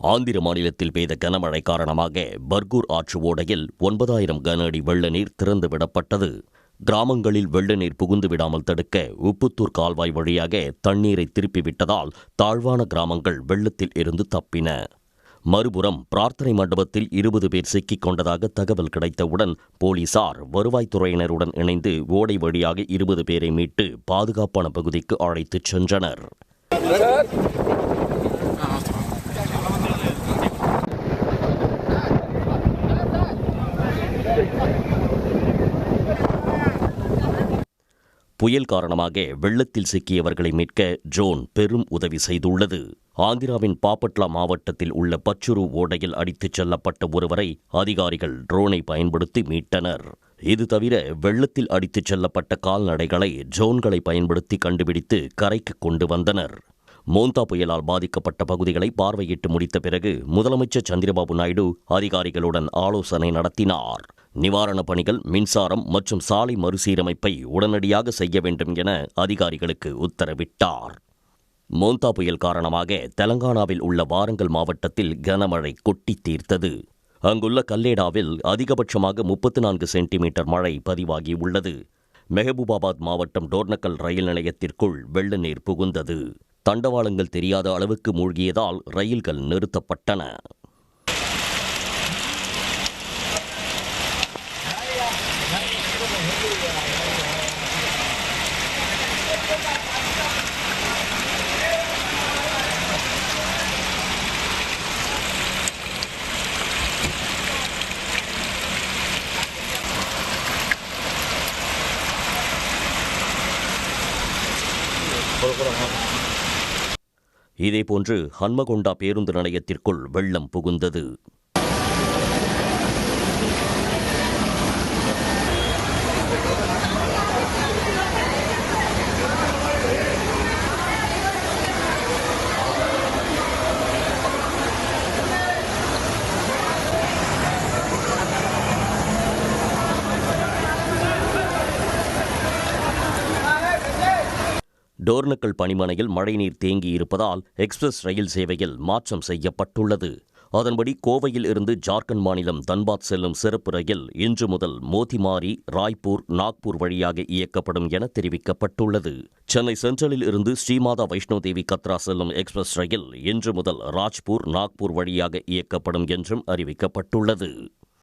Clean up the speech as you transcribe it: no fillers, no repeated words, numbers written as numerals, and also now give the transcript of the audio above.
ஆந்திர மாநிலத்தில் பெய்த கனமழை காரணமாக பர்கூர் ஆற்று ஓடையில் 9,000 கன அடி வெள்ள நீர் திறந்து விடப்பட்டது. கிராமங்களில் வெள்ள நீர் புகுந்து விடாமல் தடுக்க உப்புத்தூர் கால்வாய் வழியாக தண்ணீரை திருப்பி விட்டதால் தாழ்வான கிராமங்கள் வெள்ளத்தில் இருந்து தப்பின. மறுபுறம் பிரார்த்தனை மண்டபத்தில் 20 பேர் சிக்கிக் கொண்டதாக தகவல் கிடைத்தவுடன் போலீசார் வருவாய்த்துறையினருடன் இணைந்து ஓடை வழியாக 20 பேரை மீட்டு பாதுகாப்பான பகுதிக்கு அழைத்துச் சென்றனர். புயல் காரணமாக வெள்ளத்தில் சிக்கியவர்களை மீட்க ட்ரோன் பெரும் உதவி செய்துள்ளது. ஆந்திராவின் பாப்பட்லா மாவட்டத்தில் உள்ள பச்சுரு ஓடையில் அடித்துச் செல்லப்பட்ட ஒருவரை அதிகாரிகள் ட்ரோனை பயன்படுத்தி மீட்டனர். இது தவிர வெள்ளத்தில் அடித்துச் செல்லப்பட்ட கால்நடைகளை ட்ரோன்களை பயன்படுத்தி கண்டுபிடித்து கரைக்கு கொண்டு வந்தனர். மோந்தா புயலால் பாதிக்கப்பட்ட பகுதிகளை பார்வையிட்டு முடித்த பிறகு முதலமைச்சர் சந்திரபாபு நாயுடு அதிகாரிகளுடன் ஆலோசனை நடத்தினார். நிவாரணப் பணிகள், மின்சாரம் மற்றும் சாலை மறுசீரமைப்பை உடனடியாக செய்ய வேண்டும் என அதிகாரிகளுக்கு உத்தரவிட்டார். மோந்தா புயல் காரணமாக தெலங்கானாவில் உள்ள வாரங்கல் மாவட்டத்தில் கனமழை கொட்டி தீர்த்தது. அங்குள்ள கல்லேடாவில் அதிகபட்சமாக 34 சென்டிமீட்டர் மழை பதிவாகியுள்ளது. மெஹபூபாபாத் மாவட்டம் டோர்னக்கல் ரயில் நிலையத்திற்குள் வெள்ள நீர் புகுந்தது. தண்டவாளங்கள் தெரியாத அளவுக்கு மூழ்கியதால் ரயில்கள் நிறுத்தப்பட்டன. இதேபோன்று ஹன்மகொண்டா பேருந்து நிலையத்திற்குள் வெள்ளம் புகுந்தது. டோர்னக்கல் பணிமனையில் மழைநீர் தேங்கியிருப்பதால் எக்ஸ்பிரஸ் ரயில் சேவையில் மாற்றம் செய்யப்பட்டுள்ளது. அதன்படி கோவையில் இருந்து ஜார்க்கண்ட் மாநிலம் தன்பாத் செல்லும் சிறப்பு ரயில் இன்று முதல் மோதிமாரி, ராய்ப்பூர், நாக்பூர் வழியாக இயக்கப்படும் என தெரிவிக்கப்பட்டுள்ளது. சென்னை சென்ட்ரலில் இருந்து ஸ்ரீமாதா வைஷ்ணோ தேவி கத்ரா செல்லும் எக்ஸ்பிரஸ் ரயில் இன்று முதல் ராஜ்பூர், நாக்பூர் வழியாக இயக்கப்படும் என்றும் அறிவிக்கப்பட்டுள்ளது.